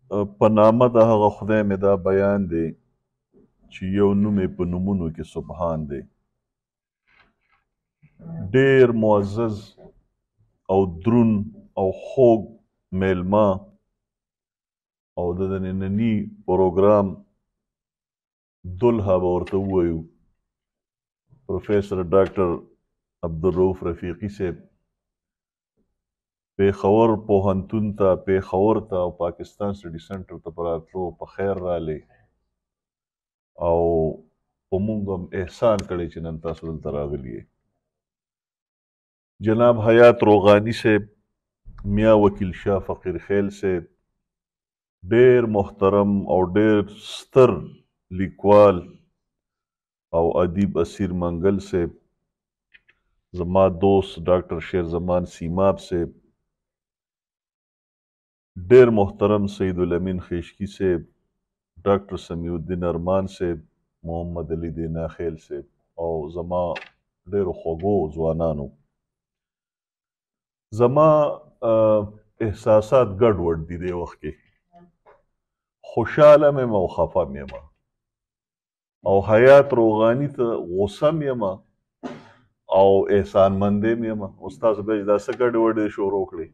په نامه د هغه خدای مې دا بیان دی چې یو نوم یې په نومونو کې سبحان دی. ډېر معزز او درون او خوږ میلمه او د ننني پروګرام دلها به ورته ووایو پروفیسر ډاکټر عبدالرؤف رفیقي صاحب پېښور پوهنتون ته پېښور ته او پاکستان سټډي سنټر ته په راتلو په خیر رالی او په موږ هم احسان کړی چې نن تاسو دلته راغلي یې. جناب حیات روغاني صاحب، میاں وکیل شاه فقیر خیل صاحب، ډېر محترم او ډېر ستر لیکوال او ادیب اسیر منګل صاحب، زما دوست ډاکټر شیر زمان سیماب صاحب، ډېر محترم سید الامین خیشکی صاحب، ډاکټر سمیع الدین ارمان صاحب، محمد علي دینا خیل صاحب او زما ډېرو خوږو ځوانانو. زما احساسات ګډوډ دي دې وخت کې، خوشحاله مې او خفه مې یم او حیات روغاني ته غوسه مې یم او احسانمندې مې یم. استاد بج دا څه ګډوډې شروع کړې.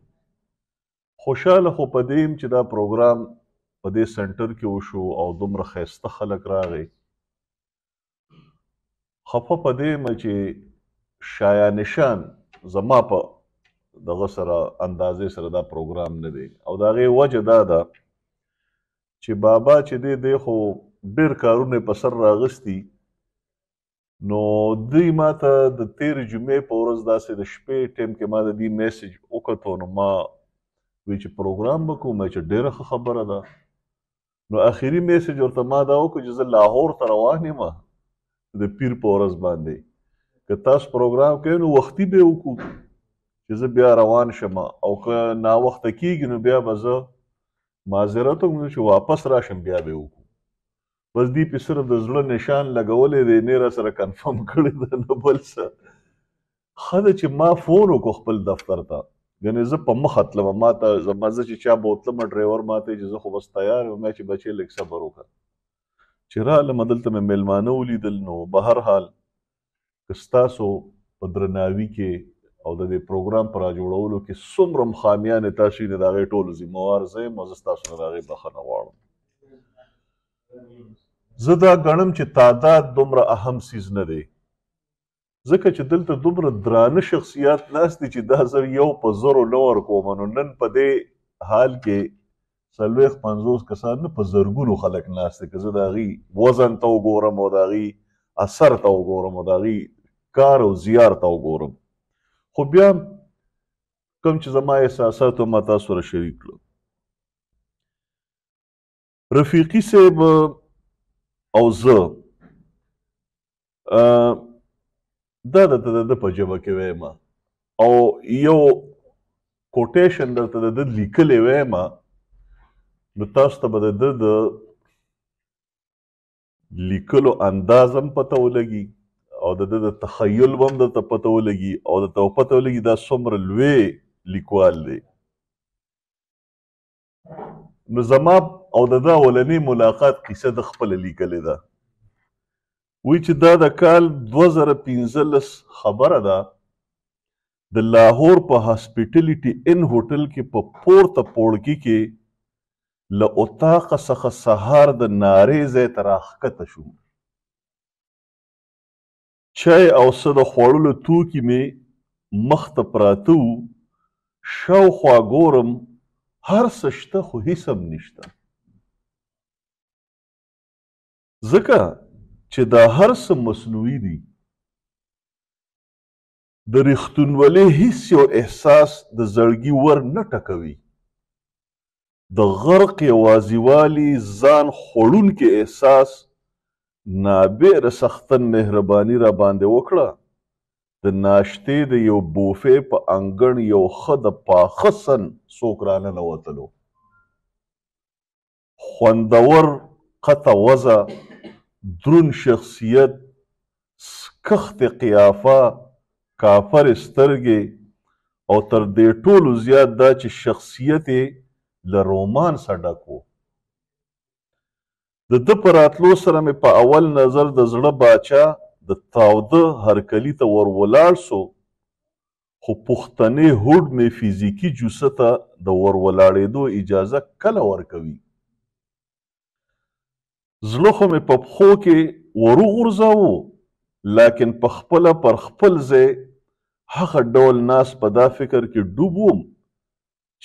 خوشحاله خو په دې یم چې دا پروګرام په دې سنټر کې وشو او دومره ښایسته خلک راغی. خفه په دې یم چې شایانشان زما په دغه سره اندازې سره دا پروګرام نه دی او د هغې وجه دا ده چې بابا چې دی خو ډېر کارونه په سر راغستي، نو دوی ما ته د تېرې جمعې په ورځ داسې د شپې ټایم کې ما د دې میسج وکتو، نو ما وی چې پروګرام به کوم چې ډېره ښه خبره ده. نو آخري میسج ورته ما دا وکړو چې زه لاهور ته روان یم د پیر په ورځ باندې، که تاسو پروګرام کوئ نو وختي به وکړو چې زه بیا روان شم، او که ناوخته کېږي نو بیا به زه معذرت وکړم چې واپس راشم بیا به وکړو. بس دې پې صرف د زړه نشان لګولی دی، نه را سره کنفرم کړی ده نه بل څه. ښه ده چې ما فون وکړو خپل دفتر ته، ګنې زه په مخه تلم، ما ته زما زه چې چا به وتلم ډرایور ما ته چې زه خو بس تیار یم. ما چې بچې لږ صبر وکړه چې رالم دلته مې میلمانه ولیدل. نو به هر حال که ستاسو په درناوي کې او د دې پروګرام په راجوړولو کې څومره هم خامیانې تاسو یې د هغې ټولو ذمهوار زه یم او زه ستاسو نه د هغې بخښنه غواړم. زه دا ګڼم چې تعداد دومره اهم څیز نه دی، ځکه چې دلته دومره درانه شخصیات ناست دي چې دا زه یو په زرو نه ورکوم. نو نن په دې حال کې 40-50 کسان نه په زرګونو خلک ناست دي، که زه د هغې وزن ته وګورم او د هغې اثر ته وګورم او د هغې کار او زیار ته وګورم. خو بیا کوم چې زما احساساتو ما تاسو سره شریک کړل. رفیقي صاحب او زه دا درته د ده په ژبه کې ویم او یو کوټیشن درته د ده لیکلی ویم، نو تاسو ته به د ده د لیکلو انداز هم پته ولګي او د ده د تخیل به هم درته پته ولګي او درته به پته ولګي دا څومره لوی لیکوال دی. نو زما او د ده اولنۍ ملاقات کیسه د خپله لیکلې ده. وی چې دا د کال 2015 خبره ده، د لاهور په هاسپیټلیټي ان هوټل کې په پورته پوړکي کې له اطاقه څخه سهار د نارې ځای ته راښکته شوم. چای او څه د خوړلو توکي مې مخ ته پراته وو. شاوخوا ګورم هر څه شته خو هیڅ هم نشته، ځکه چې دا هر څه مصنوعي دي. د رښتونولۍ هیڅ یو احساس د زړګي ور نه ټکوي. د غرق یوازیوالي ځان خوړونکي احساس نابیره سختن مهرباني را باندې وکړه. د ناشتې د یو بوفې په انګړ یو ښه د پاخه سن څوک راننوتلو. خوندور قطع وضع، درون شخصیت، سکخت قیافه، کافر سترګې او تر دې ټولو زیات دا چې شخصیت یې له رومانسه ډک و. د ده په راتلو سره مې په اول نظر د زړه باچا د تاوده هرکلي ته ور ولاړ سو، خو پښتنې هوډ مې فزیکي جوسه ته د ور ولاړېدو اجازه کله ورکوي؟ زړه خو مې په پښو کې ور وغورځاوه، لکن په خپله پر خپل ځای هغه ډول ناست په دا فکر کې ډوب وم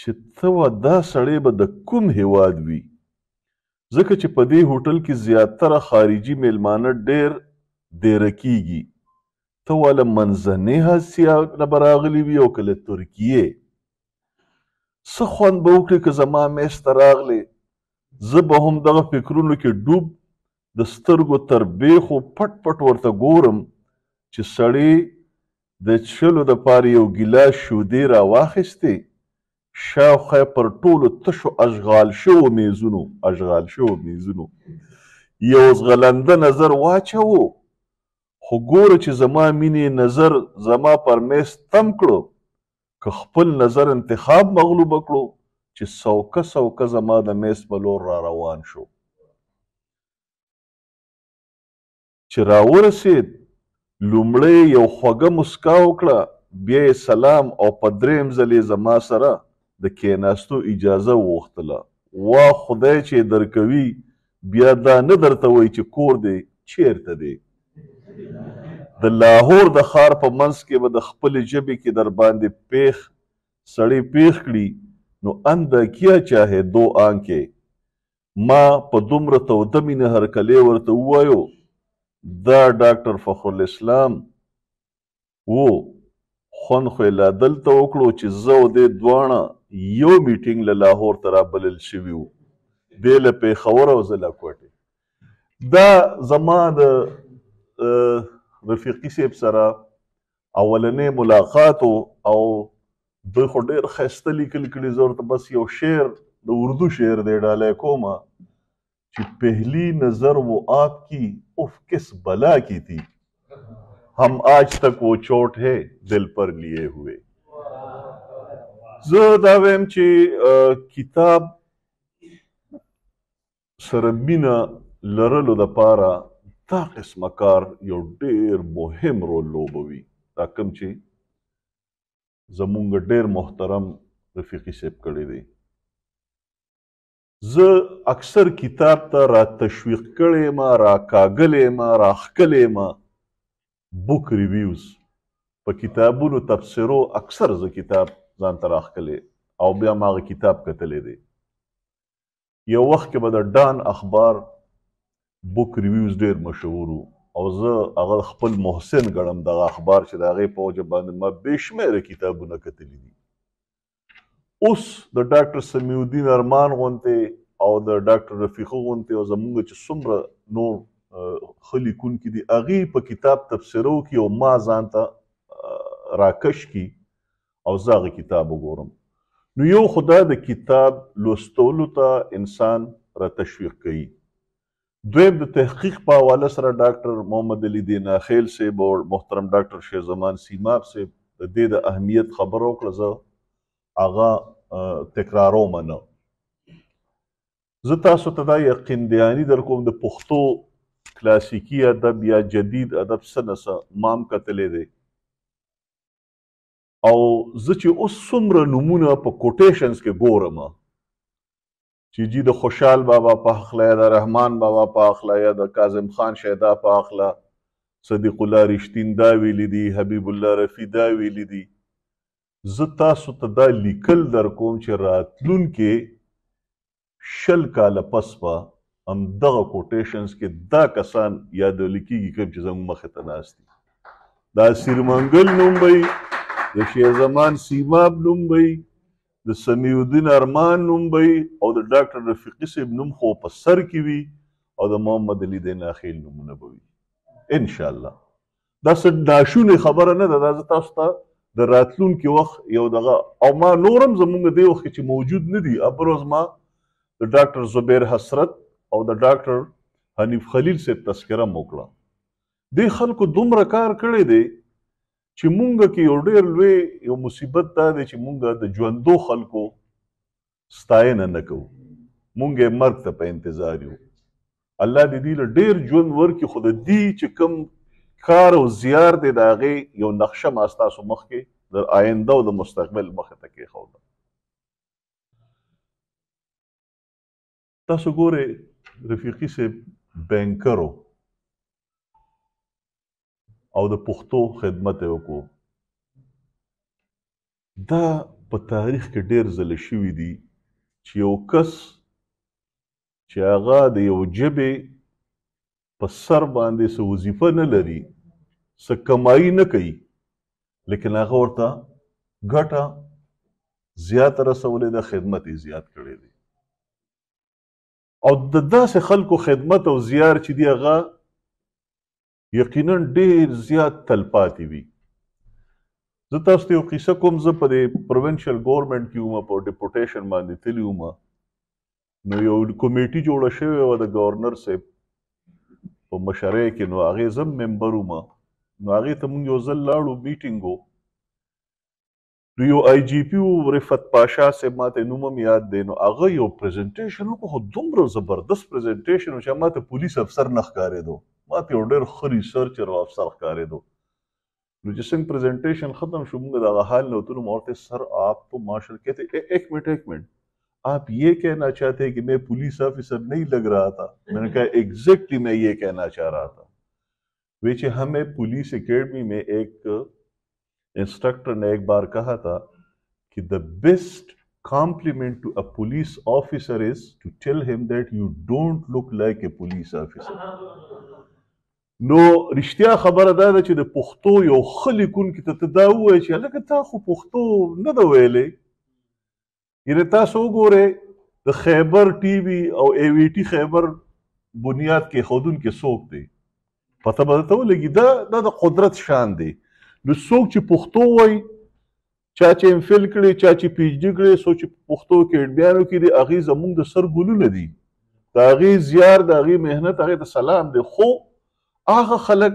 چې ته دا سړی به د کوم هیواد وي، ځکه چې په دې هوټل کې زیاتره خارجي میلمانه ډېر دیره کیږي. ته واله منځنۍ اسیا نه به راغلي وي او که له ترکیې. څه خوند به وکړي که زما میز ته راغلې، زه به هم دغه فکرونو کې ډوب د سترګو تر بیخو پټ پټ ورته ګورم چې سړی د څښلو دپاره یو ګیلاس شودې راواخیستې، شاوخوا پر ټولو تشو اشغال شوو میزونو یو ځغلنده نظر واچوو، خو ګوره چې زما مینې نظر زما پر میز تم کړو، که خپل نظر انتخاب مغلوبه کړو چې سوکه سوکه زما د میز په لور را روان شو. چې راورسېد لومړی یو خوږه مسکا وکړه، بیا یې سلام او په دریم ځل یې زما سره د کېناستو اجازه وغوښتله. وا خدای چې درکوي بیا دا نه درته وایي چې کور دی چیرته دی. د لاهور د ښار په منځ کې به د خپلې ژبې کې در باندې پیښ سړی پیښ کړي نو انده کیا چاہے دو آنکې. ما په دومره توده مینه هرکلی ورته ووایو دا ډاکټر فخرالاسلام و، خوند خو یې لا دلته وکړو چې زه او دی دواړه یو میټینګ له لاهور ته رابلل شوي وو، دی له پېښور او زه له کوټې. دا زما د رفیقي صاحب سره اولنی ملاقات او دوی خو ډېر ښایسته لیکل کړي. زه ورته بس یو شعر د اردو شعر دی ډالۍ کومه چې پهلی نظر وہ آپ کی اف کس بلا کی تھی، ہم آج تک وہ چوٹ ہے دل پر لیے ہوئے. زه دا ویم چې کتاب سره مینه لرلو دپاره دا قسمه کار یو ډېر مهم رول لوبوي. دا کوم چې زمونږ ډېر محترم رفیقي صاحب کړی دی. زه اکثر کتاب ته را تشویق کړی یم، را کاږلی یم، را ښکلی یم بک ریویوز. په کتابونو تبصرو اکثر زه کتاب ځان ته راښکلی او بیا ما هغه کتاب کتلی دی. یو وخت کې به د ډان اخبار بک ریویوز ډېر مشهور و او زه هغه خپل محسن ګڼم دغه اخبار چې د هغې په وجه باندې ما بې شمېره کتابونه کتلي دي. اوس د ډاکټر سمیع الدین ارمان غوندې او د ډاکټر رفیقه غوندې او زمونږ چې څومره نور ښه لیکونکي دي هغې په کتاب تبصره وکړي او ما ځان ته راکش کړي او زه هغه کتاب وګورم. نو یو خو دا د کتاب لوستلو ته انسان را تشویق کوي. دویم د تحقیق په حواله سره ډاکټر محمد علي دینا خیل صاحب او محترم ډاکټر شیخ زمان سیماب صاحب د دې د اهمیت خبره وکړه، زه هغه تکراروم نه. زه تاسو ته دا یقین دهاني در کوم د پښتو کلاسیکي ادب یا جدید ادب څه نه څه ما هم کتلی دی او زه چې اوس څومره نومونه په کوټیشنز کې ګورم چې جی د خوشحال بابا په هکله یا د رحمان بابا په هکله یا د کاظم خان شیدا په هکله صدیق الله رښتین دا ویلي دي، حبیب الله رفیع دا ویلي دي. زه تاسو ته دا لیکل در کوم چې راتلونکې 20 کاله پس به همدغه کوټیشنز کې دا کسان یادولی کېږي کوم چې زموږ مخې ته ناست دي. دا سیرمنګل نوم به وي، د شیخ زمان سیماب نوم به وي، د سمیع الدین ارمان نوم به وي او د ډاکټر رفیقي صاحب نوم خو په سر کې وي او د محمد علي دینا خیل نومونه به وي انشاءالله. دا څه ناشونې خبره نه ده، دا زه تاسو ته د راتلونکي وخت یو دغه او ما نورم زمونږ دې وخت کې چې موجود نه دي. ابروز ما د ډاکټر زبیر حسرت او د ډاکټر حنیف خلیل صاحب تذکره م وکړه. دې خلکو دومره کار کړی دی چې مونږ کې یو ډېر لوی یو مصیبت دا دی چې مونږ د ژوندو خلکو ستاینه نه کوو، مونږ یې مرګ ته په انتظار یو. الله دې دې له ډېر ژوند ورکړي، خو د دې چې کوم کار او زیار دی د هغې یو نقشه ما ستاسو مخکې د آینده او د مستقبل مخې ته کېښوده. تاسو ګورئ رفیقي صاحب بینکر و او د پښتو خدمت یې وکړو. دا په تاریخ کې ډېر ځله شوي دي چې یو کس چې هغه د یو ژبې په سر باندې څه وظیفه نه لري، څه کمایي نه کوي، لیکن هغه ورته ګټه زیاته رسولې ده، خدمت یې زیات کړی دی. او د داسې خلکو خدمت او زیار چې دی هغه یقینا ډېر زیات تلپاتې وي. زه تاسو ته یو قصه کوم. زه په دې پروینشل ګورنمنټ کې وم، په ډیپوټیشن باندې تللی وم. نو یو کمیټي جوړه شوې وه د ګورنر صاحب په مشرۍ کې، نو هغې زه هم ممبر وم. نو هغې ته مونږ یو ځل لاړو میټینګ و. نو یو آی جی پي و رفت پاشا صاحب، ماته نوم هم یاد دی. نو هغه یو پریزنټیشن وکړو، خو دومره زبردست پریزنټیشن و چې ماته پولیس افسر نه ښکارېدو، ماته یو ډېر ښه ریسرچر او افسر ښکارېدو. نو چې څنګه پریزنټیشن ختم شو، مونږ د هغه حال نه وتلو. ما ورته سر آپ تو ماشاء کہتے ایک منٹ آپ یہ کہنا چاہتے ہیں کہ میں پولیس آفیسر نہیں لگ رہا تھا؟ میں نے کہا ایگزیکٹلی میں یہ کہنا چاہ رہا تھا. ویچے ہمیں پولیس اکیڈمی میں ایک انسٹرکٹر نے ایک بار کہا تھا کہ the best compliment to a police officer is to tell him that you don't look like a police officer. نو رښتیا خبره دا ده چې د پښتو یو ښه لیکونکي ته ته دا ووایې چې هلکه تا خو پښتو نه ده ویلی. یعنې تاسو وګورئ د خیبر ټي وي او اے وي ټي خیبر بنیاد کېښودونکی څوک دی؟ پته به درته ولګي. دا د قدرت شان دی. نو څوک چې پښتو وایي، چا چې ایم فل کړي، چا چې پی ایچ ډي کړي، څوک چې پښتو اکیډمیانو کې دي، هغې زموږ د سر ګلونه دي. د هغې زیار، د هغې محنت، هغې ته سلام دی. خو هغه خلک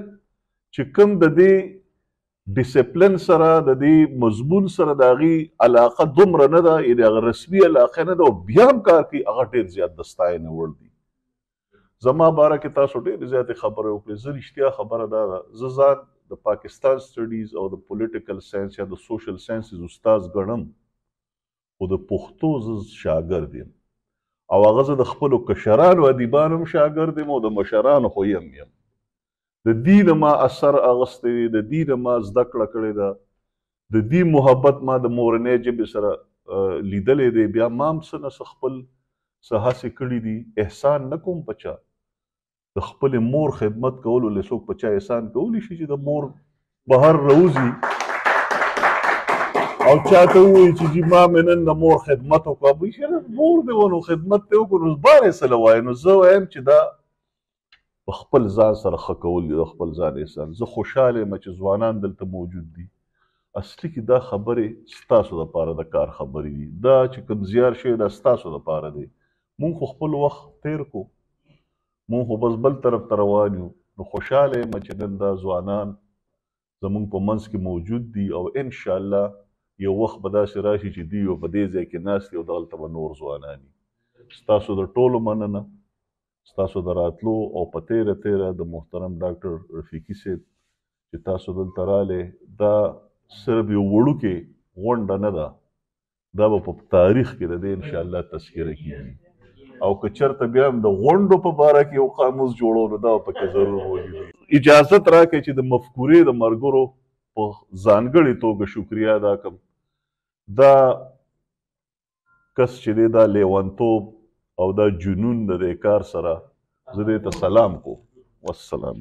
چې کوم د دې ډیسپلن سره، د دې مضمون سره د هغې علاقه دومره نه ده، یعنې هغه رسمي علاقه نه ده، او بیا هم کار کوي، هغه ډېر زیات د ستاینې وړ دي. زما باره کې تاسو ډېرې زیاتې خبرې وکړې. زه رښتیا خبره دا ده، زه ځان د پاکستان سټډیز او د پولیټیکل ساینس یا د سوشل ساینسز استاد ګڼم، خو د پښتو زه شاګرد یم. او هغه زه د خپلو کشرانو ادیبانو هم شاګرد یم او د مشرانو خویم یم. د دې نه ما اثر اخیستی دی، د دې نه ما زده کړه کړې ده، د دې محبت ما د مورنۍ ژبې سره لیدلی دی. بیا ما هم څه نه څه خپل څه هڅې کړي دي. احسان نه کوم په چا، د خپلې مور خدمت کولو له څوک په چا احسان کولی شي چې د مور بهر راوځي او چاته ووایي چې جي ما مې نن د مور خدمت وکړه. بېشره مور دې و، نو خدمت دې وکړو، نو بار یې څه له وایي. نو زه وایم چې دا په خپل ځان سره ښه کول دي، د خپل ځان احسان. زه خوشحاله یم چې ځوانان دلته موجود دي. اصلي کې دا خبرې ستاسو دپاره د کار خبرې دي. دا چې کوم زیار شوی دا ستاسو دپاره دی. مونږ خو خپل وخت تیر کو، مونږ خو بس بل طرف ته روان یو. نو خوشحاله یم چې نن دا ځوانان زمونږ په منځ کې موجود دي، او انشاءالله یو وخت به داسې راشي چې دوی به په دې ځای کې ناست دي او دغلته به نور ځوانان وي. ستاسو د ټولو مننه، ستاسو د راتلو، او په تیره د محترم ډاکټر رفیقي صاحب چې تاسو دلته رالی. دا صرف یو وړوکې غونډه نه ده، دا به په تاریخ کې د دې انشاءالله تذکره کېږي. او که چېرته بیا هم د غونډو په باره کې یو قاموس جوړو، نو دا به پکې ضرور موجود وي. اجازت راکړئ چې د مفکورې د ملګرو په ځانګړې توګه شکریه ادا کړم. دا کس چې دی، دا لیونتوب او دا جنون د دې کار سره زه دې ته سلام کوم. والسلام.